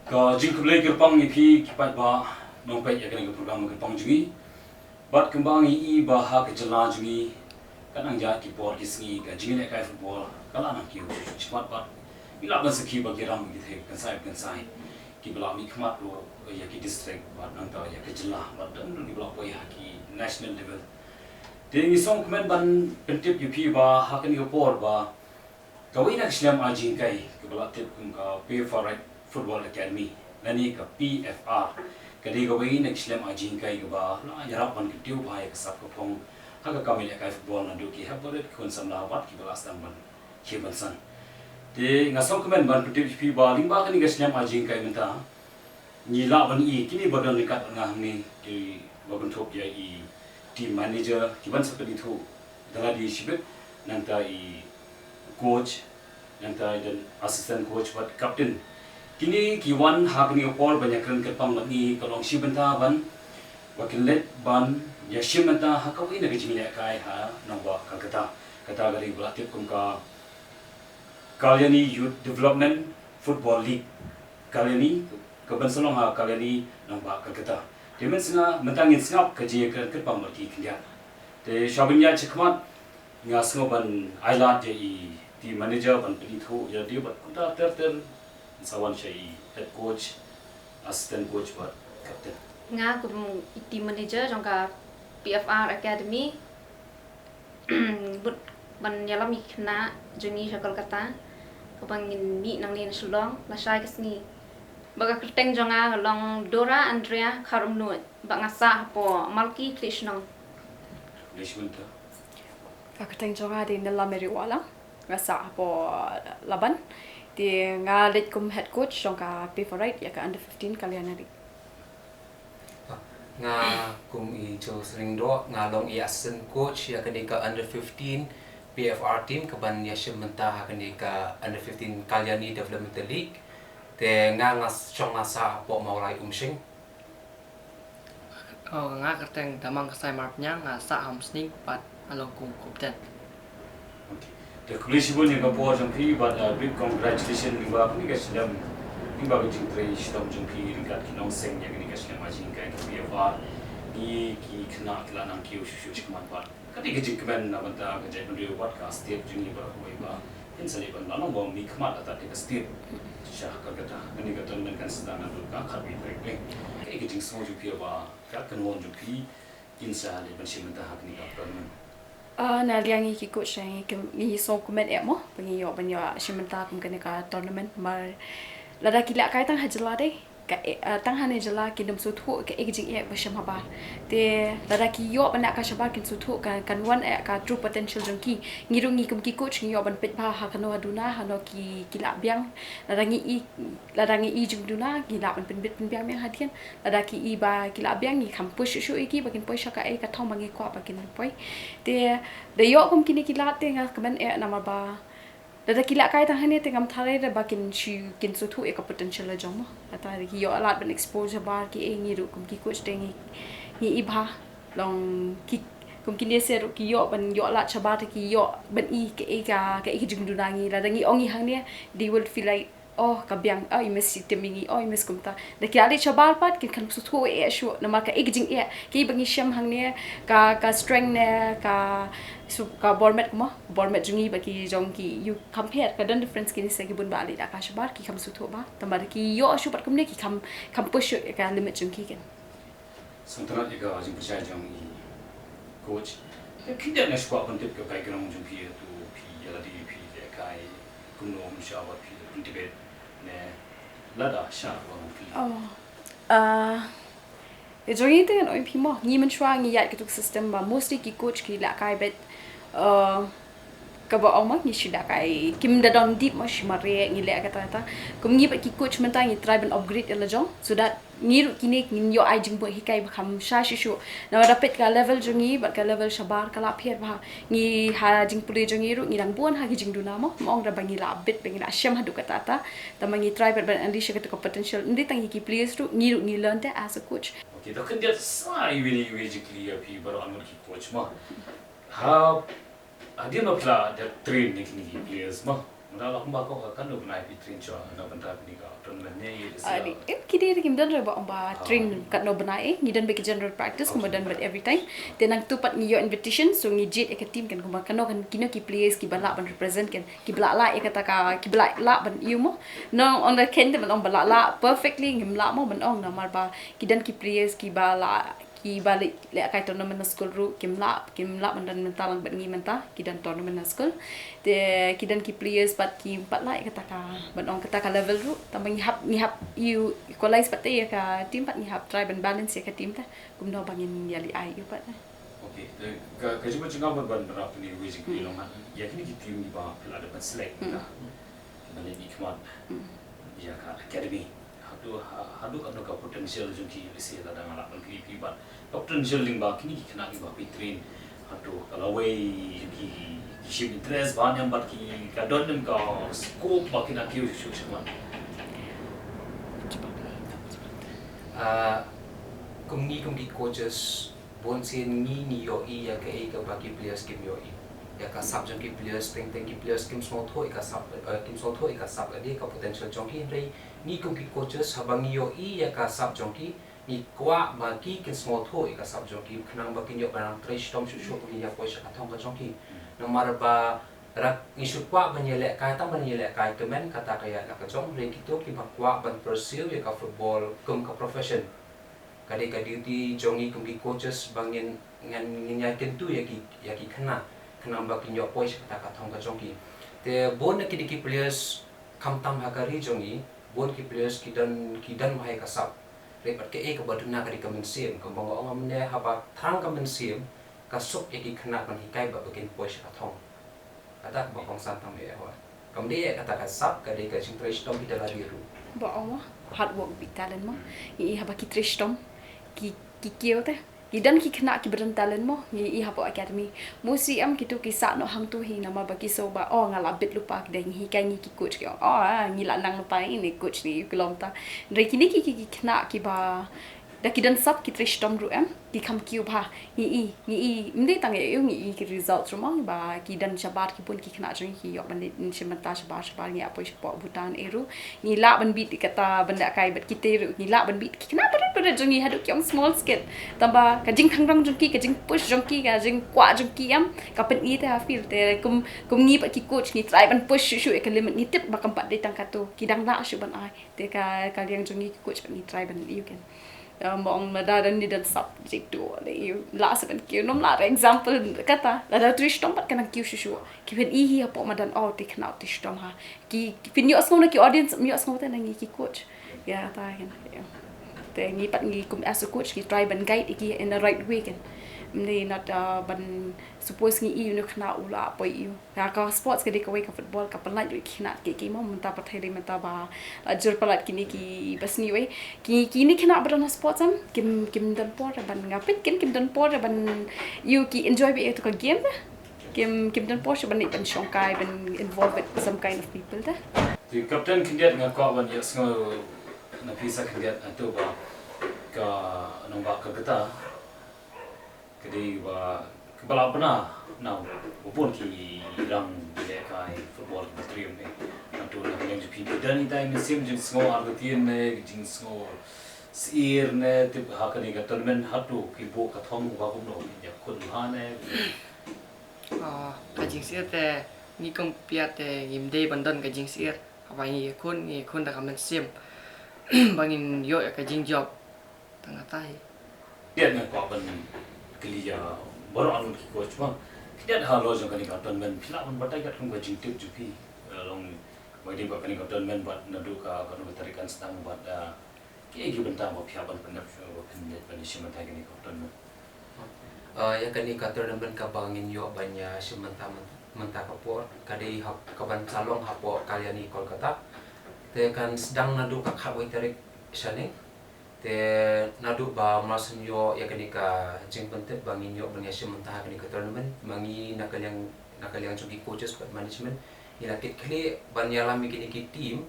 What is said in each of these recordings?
Ka jingkublai gerpang ipi kipat ba nongpai ya kena program gerpang jungi. Bat kembang i bah ke jela jungi. Kanang ja ki por ki singi ka jingi kai football kala nang ki cepat bat. Bila ban seki bagi ram gitu kansai. Ki bela mi khmat lo ya ki district bat nang ta ya ke jela bat dan di bela ko ya ki national level. Dia ni song kemen ban pentip ipi ba hakan ki por ba. Kawin nak Islam ajing kai ke bela tip kum ka pay for right Football Academy nani ka PFR kadi gawin nak Islam ajing kai ba la yarapan ki tiu bai ka sap ko pong Haka kami kai football na duki habolet kun samla bat ki belas tamban chiban san de ngasong kemen ban putih pi ba lingba kani ka Islam ajing kai menta ni la ban i kini badan dekat ngah ni ki baban thop ya i team manager ki ban sapedi thu dala di sibet nanta i coach nanta dan assistant coach bat captain kini kiwan hak ni opor banyak keren kerpang ni kalong si benta ban wakil let ban ya si benta hak kau ini kerja milik kai ha nampak Calcutta kata dari belatih kumka Kalyani Youth Development Football League Kalyani kebenselong ha Kalyani nampak Calcutta dia mensenga mentangin sengap kerja keren kerpang bagi kerja de shabinya cekmat ngas ngoban island je di manager ban penitu ya dia buat kuda ter sawan syai head coach assistant coach buat captain nga kum team manager jangka PFR Academy but ban yalam ikna jungi sakal kata kapangin mi nang nin sulong la sai kasni baga kerteng jonga long Dora Andrea Karumnu ba ngasa po Malki Krishnong Lishmunta ka kerteng jonga di dalam meriwala ngasa po laban di ngalit kum head coach jongka favorite ya ka under 15 Kalyani nga kum i cho sering do ngalong i assistant coach ya ka under 15 PFR team kaban ya shimenta ka under 15 Kalyani Development League te nga chong sa po maurai umsing nga kerteng damang kasai marpnya nga sa hamsning pat along kum kapten. The police pun yang kapur jumpi, but big congratulations ni bapa ni kesedam, ni bapa jumpi sedam jumpi dekat kinong seng yang ni kesedam majing kai PFR ni ki kena kela nang kiu susu cikuman bat. Kati kejik kemen na banta kejik mendu podcast tiap jungi berapa iba. Insani ban lalu bom ni kemat atau dekat setiap syah kata ni kata menkan sedang nanti kakak break. Kati kejik semua jumpi apa, kat kenwon jumpi insani bensin mentah ni kapur. na liang ki coach yang ni so comment mo pengi yo banyo shimenta kum kene ka tournament mar lada ki la kai tang hajla de ka tang hane jala ki dum su thu ka ekjing e basham haba te lada ki yo bana ka shaba kin su thu ka kan wan e ka true potential jong ki ngirungi kum ki coach ngi yo ban pet ba ha kano aduna hano ki la biang lada ngi i jung duna ki la ban pen bit pen biang me hadian lada ki i ba ki la biang ni kam push shu ki bakin poi shaka e ka thong mangi ko bakin poi te de yo kum kini ki la te nga kamen e na ma ba Dada kila kai tang hane tengam thare da bakin shi kin su thu eka potential la jom ata ki yo alat ban exposure bar ki e ngi ru kum ki coach tengi ni ibha long ki kum ki ne se ru ki yo ban yo alat chaba ki yo ban i ke e ka jing du nangi la dangi ongi hang ne they will feel like oh ka biang ai mes temingi oh mes kumta da ki ali chaba pat ki kan su thu e shu na ma ka e jing e ki bangi sham hang ne ka strength ne ka so ka bormet jungi baki jong ki you compare ka dan difference kini se ki bun ba ali da ka shabar ki kam su tho ba tamar ki yo shu pat kumne ki kam push ka limit jung ki ken Sementara jika jumpa saya jang coach, kita nak sebuah bentuk ke background jumpa tu pi ala di pi kai kuno msyawat pi debate ne lada syawat pi. Jongi te no pi mo ni men chwa ngi yat ki system ba mostly ki coach ki la kai bet ka ba ong ni shida kai kim da don deep mo shimare ngi le kata ta kum ngi ki coach menta ngi try ben upgrade la jong so that ngi ru kini ngi yo ai jing bo hi kai ba kham sha shu na da pet ka level jongi ba ka level shabar kala pher ba ngi ha jing puli jongi ru ngi dang bon ha gi jing du na mo mong da bangi la bit bengi na sham ha du kata ta mangi try ben andi shika to potential ndi tangi ki players ru ngi learn te as a coach. Okay, dah kan dia sai basically api baru ambil ki coach mah. Ha, dia nak pula dia train ni players mah. Mendalam bakau kan do naik pitrin cho na benda ni ka tournament ni Ari, kini rin kimdan rin ba ang ba train kat no benai, ngidan be general practice kemudian but every time. Then ang tupat ngiyo invitation so ngijit ek team kan kumba kano kan kino ki players ki balak ban represent kan ki balak la ek kata ka ki balak la ban iu mo. No on the kende ban ong balak la perfectly ngim la mo ban ong na mar ba kidan ki players ki balak ki balik le kai tournament na school ru kim la ban dan mentalang ban ngi menta kidan tournament na school de kidan ki players pat ki pat la kata ka ban ong kata ka level ru tambang ngihap you equalize pat ya ka team pat ngihap try ban balance ya ka team ta kum no bangin yali ai you pat okay ka cuma cengam ban berapa ni wis ki long ya kini ki team ni ba pela dapat select na balik ni kemat ya ka academy hadu kan ka potential junti bisi ada ngalak ban ki ban potential ling ba kini kena ki ba pitrin hadu kalau way ki ship interest ban yang bat ki ka don dem ka scope ba kena ki shu cuma kumni coaches bon sen ni yo I ya ka bagi players kim yo I ya ka sub jong ki players teng ki players kim small thoi ka sub ade ka potential jong ki rei ni kumki coaches habang yo I ya ka sub jong ki ni kwa bagi kin small thoi ka sub jong ki khnang ba kin yo parang trash tom shu ni ya poisa ka thong ka jong ki nomor ba rak ni shu kwa ban yele ka ta ban yele ka kemen kata kaya la ka jong rei ki to ki ba kwa ban pursue ya ka football kum ka profession kadai ka duty jongi kumki coaches bangin ngan nyakin tu ya ki khana ba kin yo poisa kata ka thong ka jong ki te bon na ki players kam tam hakari jongi bon ki players kidan mahai ka sap repat ke ka baduna ka di kamen sim ka bang ong amne haba thang kamen sim ka sok ki khana ban hikai ba bakin poisa ka thong kata ba kong san tam ya wa kam dia kata ka sap ka de ka ching trash tom kita la biru ba ong hard work big talent mo I haba ki trash tom ki kieu ta kidan ki khna ki beran talent mo I hapo academy musi am kitu ki sa no hang tu hi nama bagi so ba oh ngala bit lupa ki dang hi kai ni ki coach ki ngi la nang lupa ini coach ni kilom ta re kini ki khna ki ba da kidan sab ki trish tom ru am ki kham ki ba I mde tang e ngi ki results ru mo ba kidan shabat ki pun ki khna jong ki yok ban ni shimata shabat ngi apo shpo butan eru ngi la ban bit kata benda kai bat kite ru ngi la ban bit ki khna pada jong ni hadu kyong small skit tamba ka jing thang rang jong ki ka jing push jong ki ka jing kwa jong ki am ka pen I ta feel te kum ngi pat ki coach ngi try ban push shu e ka limit ni tip ba kam pat de tang ka tu kidang la shu ban ai te ka liang jong ni ki coach ban ni try ban you can mong da dan ni dan subject tu le la sa ban ki nom la example kata la da trish tom pat kana ki shu ki pen I hi apo madan oh te khna trish tom ha ki pin yo asmo na ki audience mi asmo ta ngi ki coach ya ta kan te ngi pat ngi kum as a coach ki try ban guide ki in the right way kan ni not ban suppose ngi I no khna ula po I ya ka sports ke de ka way ka football ka pan like khna ki mo menta pat thai menta ba jur palat kini ki bas ni way ki ni khna ban sports am kim dan por ban ngapit kim dan por ban you ki enjoy be to ka game kim dan por ban ni ban shongkai ban involved with some kind of people ta the captain kindiat nga ko ban yes ngo na pisa kindiat ato ba ka nong ba Calcutta kedi ba kebala pernah now upon ki rang dia kai football stream ni ato na yang jupi dan ni time sim jing ngo argentine ne jing ngo sir ne tip Haka ni ka tournament hatu ki bo ka thom ba kum no ya khun ha ne ka jing sia te ni kong pia te ngim dei bandan ka jing sia apa ni kun da kamen sim bangin yo ka jing job tanga tai dia nga ko ban kelia baru anu ki coach ma dia dah lo jong kan ka tournament pila ban batai ka thong ka jing tip jupi long mai di ba kan ka tournament bat nadu ka kan tarikan stang bat ki gi bentang ba pia ban pendap ba pinnet ban shima ta ni ka tournament ya kan ni ka tournament ka bangin yo banya shimanta menta ka por kadai hap ka ban calong hapo Kalyani Calcutta te kan sedang nadu ka khawai tarik shane te nadu ba masun yo ya kan ka jing pentet bangin yo banya shimanta kan ka tournament mangi nakalyang jogi coaches but management ila kit kle banya lami kini ki team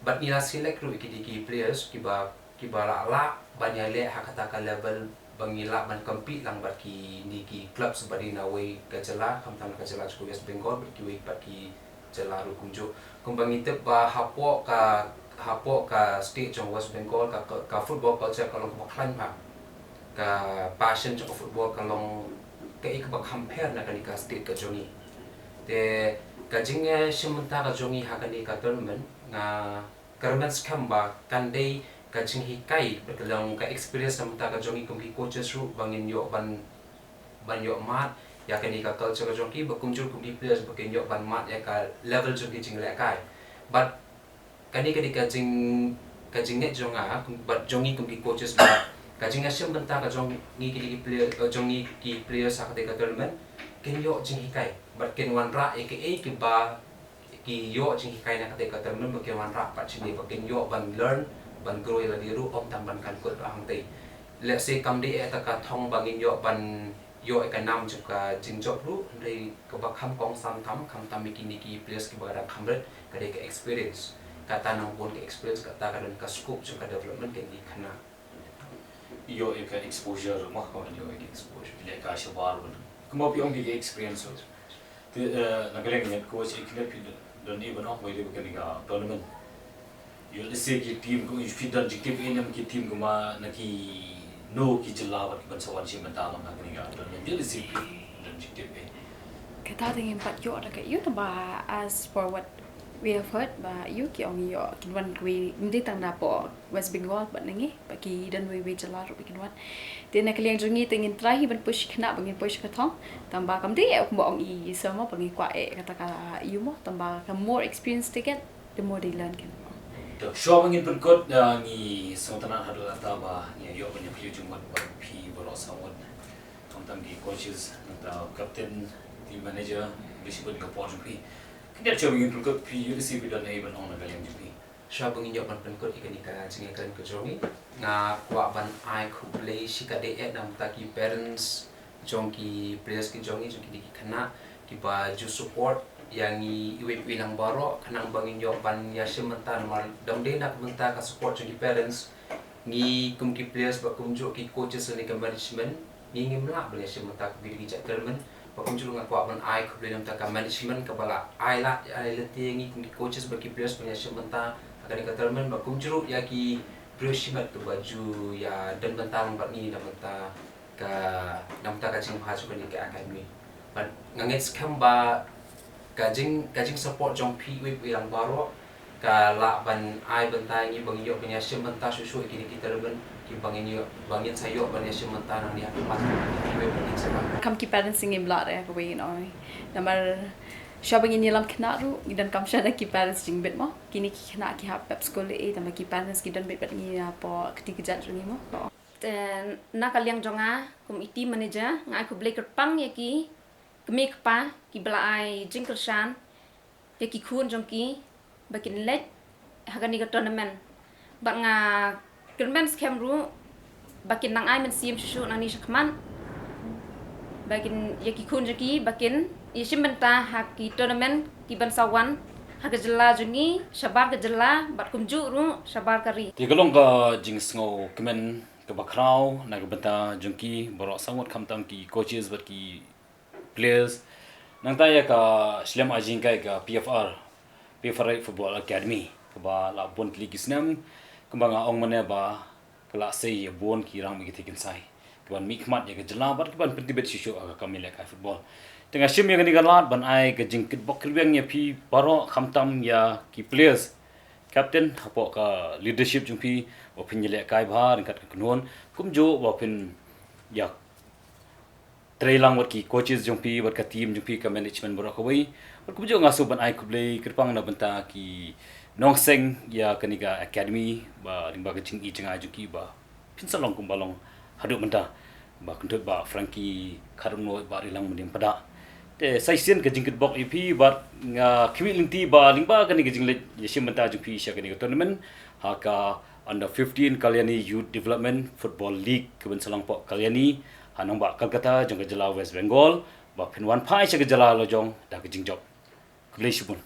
but nila select ru ki players ki ba la banya le hakata ka level bangila ban compete lang bat ki ni ki club sebadi na way Gajala kam tam Gajala ko West Bengal but ki way bat ki jelaru kumju kumbang itu ba hapok ka state jong West Bengal ka football culture kalong baklan pa ka passion jong football kalong ka ik ba compare na kanika state ka jongi te kajingnya sementara ka jongi hakani ka tournament nga karman scam ba kandai kajing hikai berkelang ka experience sementara ka jongi kumki coaches ru bangin yo ban yo mat ya kani ka culture ka jongi bakumjur kumki players bakin yo ban mat ya ka level jongi jing le kai but kani kajing net jonga but jongi kumki coaches ba kajing sementara ka jongi ki player jongi ki players sakate ka tournament ken yo jing hikai but ken wan ra aka ki ba ki yo jing hikai na kate ka tournament bakin wan ra pat chini bakin yo ban learn ban grow la diru om tam ban kan kut hang te let's say kam di eta ka thong bangin yo ban yo ka nam chu ka jing job ru dei ka ba kham kong sam tham kham tam mikini ki place ki ba kham ret ka de ka experience ka ta nang pun ka experience ka ta ka dan ka scope chu ka development ken di khana yo ka exposure ma ko yo ka exposure le ka shabar bun kuma pi ong ki experience te nagaleng net coach ikle pi don even ok mai de ka ni ka tournament yo lese ki team ko if dan jikip inam ki team ko ma na ki no ki jelabat ki ban sawan si mental na ni ga dan yo lese ki dan jikip Kata dengan empat yo ada kat you ba as for what we have heard ba you ki ong yo kinwan we hindi tang na po West Bengal ba nangi ba ki dan we jela ro kinwan tin na kaliang jungi tingin try ban push kena bangin push ka thong tamba kam de ok mo ong I sama bangi kwa kata ka you mo tamba ka more experience ticket the more they learn kan Show mangin penkot ni sontanan hadu ataba ni yo banyak pi jumat pi boros awat tentang di coaches atau captain team manager disebut ke port pi kita show mangin penkot pi you receive dan even on kalian pi sha bangin yo ban penkot ikani ka jinga kan ko jongi nga kwa ban ai khu play shika de et nam ta ki parents jongki players ki jongi jongki di kana ki ba ju support yang iwe bilang baro kanang bangin yo ban ya sementar mal dam de nak menta ka support jong parents ni kumki players ba kumjo ki coaches ni ka management ni ngimla bele sementar bi ki tournament ba kumjo ngak kwa ban ai ku bele ka management ka bala ai la ai leti ngi kumki coaches ba ki players ba ya sementar akan ka tournament ba kumjo ya ki presimat tu baju ya dan bentang ba ni na menta ka jing haju ni ka academy but nganget skam ba kajing support jong pi we yang baro ka la ban ai bentai ni bang yo punya sementa susu kini kita reben ki bangin yo bangin sayo ban sementa nang dia pas we bangin sa kam ki parents singing blood ko we no namar shopping in yalam kena ru dan kam shada ki parents jing bit mo kini ki kena ki ha pep school tama ki parents ki dan bit ni po ketiga jat ni mo dan na kaliang jonga kum iti manager ngai ku blake pang ya ki kemik pa ki belai jingkel shan ya ki kun jongki bakin let hagani ka tournament ba nga tournament scam ru bakin nang ai men sim shu nang ni shakman bakin ya ki kun jongki bakin isim benta haki tournament ki ban sawan haga jela jungi shabar ka jela bat kumju ru shabar kari ti galong ka jing sngo kemen ke bakrau na ka benta jungki borok sangot kamtam ki coaches bat ki players nang taya ka Slam Ajing kai ka PFR Football Academy ka ba la bon league snam kembang ong mane ba kala sei bon ki rang mi tikin sai ban mikmat ya ka jelabat ka ban pentibet shisho ka kamile ka football tengah sim ya ni galat ban ai ka jingkit bok kriweng ya pi baro khamtam ya ki players captain hapo ka leadership jungpi opin le kai bhar kat ka kunon kumjo opin ya trailang wat ki coaches jongpi wat ka team jongpi ka management boro kawai wat kumjo ngasu ban ai kublei kirpang na benta ki nongseng ya kaniga academy ba ringba ka jingi jinga jongki ba pinsalong kumbalong hadu benta ba kuntut ba Frankie Karno ba rilang mendim pada te saisian ka jingkit bok ipi ba nga kimi lingti ba lingba kaniga jingle yesim benta jongpi sya kaniga tournament Haka under 15 Kalyani Youth Development Football League keben salang pok Kalyani hanong ba Calcutta jong ka jela West Bengal ba pin wan pai cha ka jela lo jong da ka jing job kulei shubun